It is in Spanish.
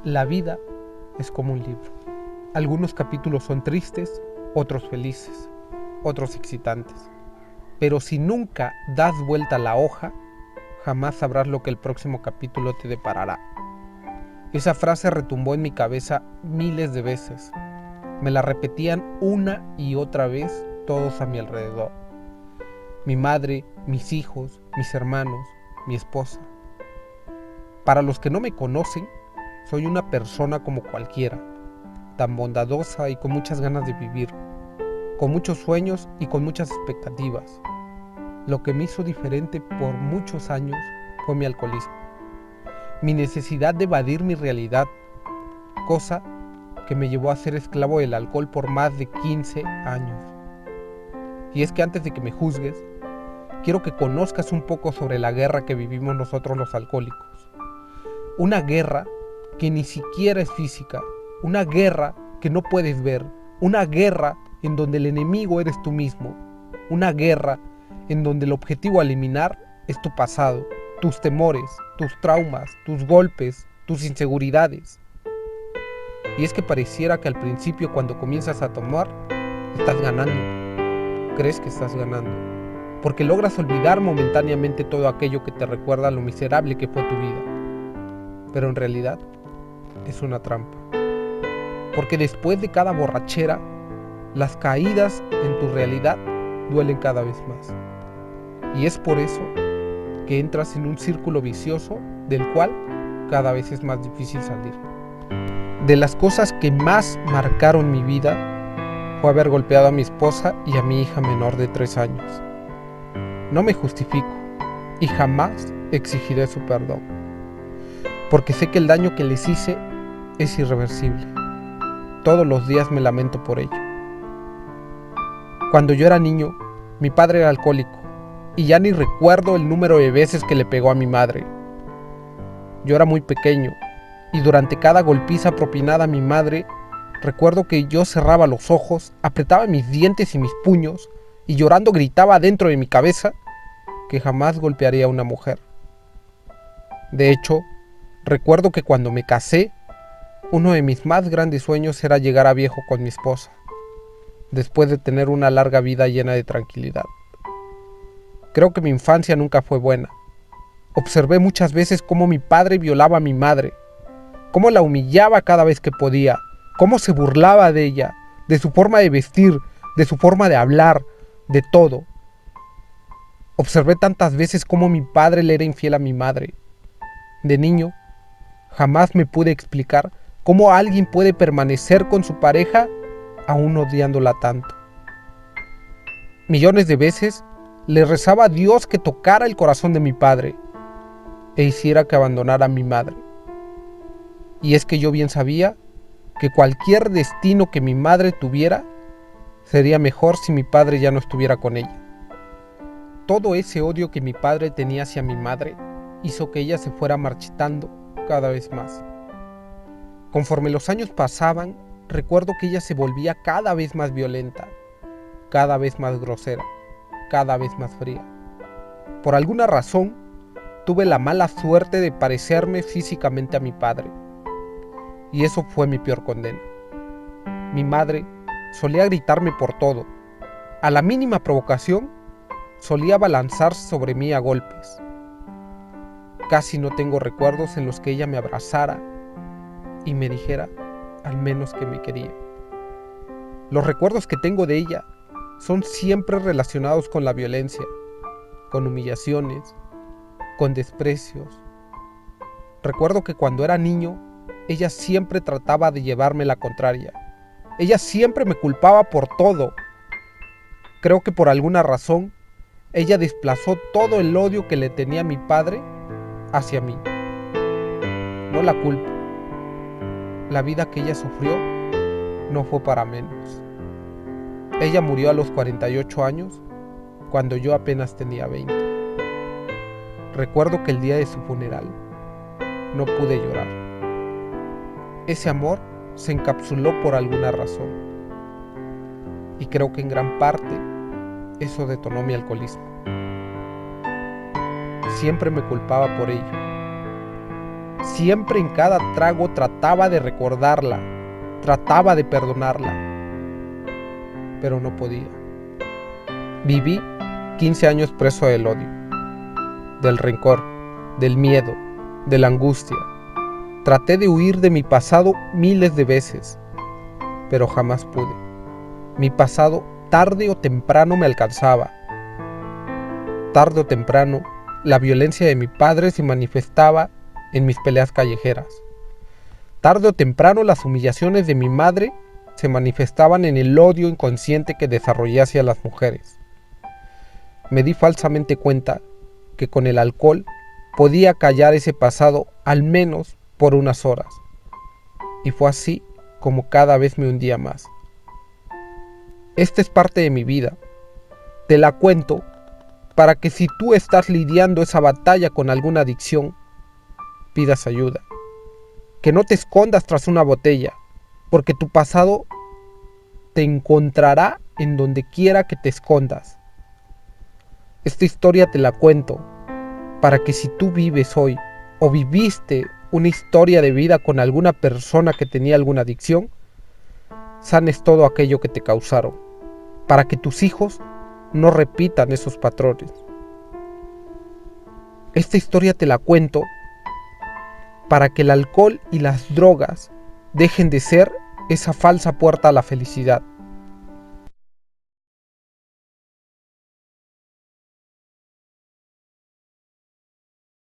La vida es como un libro. Algunos capítulos son tristes, otros felices, otros excitantes. Pero si nunca das vuelta a la hoja, jamás sabrás lo que el próximo capítulo te deparará. Esa frase retumbó en mi cabeza miles de veces. Me la repetían una y otra vez todos a mi alrededor. Mi madre, mis hijos, mis hermanos, mi esposa. Para los que no me conocen, soy una persona como cualquiera, tan bondadosa y con muchas ganas de vivir, con muchos sueños y con muchas expectativas. Lo que me hizo diferente por muchos años fue mi alcoholismo, mi necesidad de evadir mi realidad, cosa que me llevó a ser esclavo del alcohol por más de 15 años. Y es que antes de que me juzgues, quiero que conozcas un poco sobre la guerra que vivimos nosotros los alcohólicos. Una guerra que ni siquiera es física, una guerra que no puedes ver, una guerra en donde el enemigo eres tú mismo, una guerra en donde el objetivo a eliminar es tu pasado, tus temores, tus traumas, tus golpes, tus inseguridades. Y es que pareciera que al principio, cuando comienzas a tomar, estás ganando, crees que estás ganando, porque logras olvidar momentáneamente todo aquello que te recuerda lo miserable que fue tu vida. Pero en realidad es una trampa, porque después de cada borrachera, las caídas en tu realidad duelen cada vez más. Y es por eso que entras en un círculo vicioso del cual cada vez es más difícil salir. De las cosas que más marcaron mi vida fue haber golpeado a mi esposa y a mi hija menor de 3 años. No me justifico y jamás exigiré su perdón, porque sé que el daño que les hice es irreversible. Todos los días me lamento por ello. Cuando yo era niño, mi padre era alcohólico y ya ni recuerdo el número de veces que le pegó a mi madre. Yo era muy pequeño y durante cada golpiza propinada a mi madre, recuerdo que yo cerraba los ojos, apretaba mis dientes y mis puños y llorando gritaba dentro de mi cabeza que jamás golpearía a una mujer. De hecho, recuerdo que cuando me casé, uno de mis más grandes sueños era llegar a viejo con mi esposa, después de tener una larga vida llena de tranquilidad. Creo que mi infancia nunca fue buena. Observé muchas veces cómo mi padre violaba a mi madre, cómo la humillaba cada vez que podía, cómo se burlaba de ella, de su forma de vestir, de su forma de hablar, de todo. Observé tantas veces cómo mi padre le era infiel a mi madre. De niño, jamás me pude explicar cómo alguien puede permanecer con su pareja aún odiándola tanto. Millones de veces le rezaba a Dios que tocara el corazón de mi padre e hiciera que abandonara a mi madre. Y es que yo bien sabía que cualquier destino que mi madre tuviera sería mejor si mi padre ya no estuviera con ella. Todo ese odio que mi padre tenía hacia mi madre hizo que ella se fuera marchitando cada vez más. Conforme los años pasaban, recuerdo que ella se volvía cada vez más violenta, cada vez más grosera, cada vez más fría. Por alguna razón, tuve la mala suerte de parecerme físicamente a mi padre. Y eso fue mi peor condena. Mi madre solía gritarme por todo. A la mínima provocación, solía abalanzarse sobre mí a golpes. Casi no tengo recuerdos en los que ella me abrazara y me dijera al menos que me quería. Los recuerdos que tengo de ella son siempre relacionados con la violencia, con humillaciones, con desprecios. Recuerdo que cuando era niño, ella siempre trataba de llevarme la contraria. Ella siempre me culpaba por todo. Creo que por alguna razón, ella desplazó todo el odio que le tenía a mi padre hacia mí. No la culpo. La vida que ella sufrió no fue para menos. Ella murió a los 48 años, cuando yo apenas tenía 20. Recuerdo que el día de su funeral no pude llorar. Ese amor se encapsuló por alguna razón. Y creo que en gran parte eso detonó mi alcoholismo. Siempre me culpaba por ello. Siempre en cada trago trataba de recordarla, trataba de perdonarla, pero no podía. Viví 15 años preso del odio, del rencor, del miedo, de la angustia. Traté de huir de mi pasado miles de veces, pero jamás pude. Mi pasado tarde o temprano me alcanzaba. Tarde o temprano, la violencia de mi padre se manifestaba en mis peleas callejeras. Tarde o temprano, las humillaciones de mi madre se manifestaban en el odio inconsciente que desarrollé hacia las mujeres. Me di falsamente cuenta que con el alcohol podía callar ese pasado al menos por unas horas. Y fue así como cada vez me hundía más. Esta es parte de mi vida. Te la cuento para que si tú estás lidiando esa batalla con alguna adicción, pidas ayuda. Que no te escondas tras una botella, porque tu pasado te encontrará en donde quiera que te escondas. Esta historia te la cuento para que si tú vives hoy o viviste una historia de vida con alguna persona que tenía alguna adicción, sanes todo aquello que te causaron, para que tus hijos no repitan esos patrones. Esta historia te la cuento para que el alcohol y las drogas dejen de ser esa falsa puerta a la felicidad.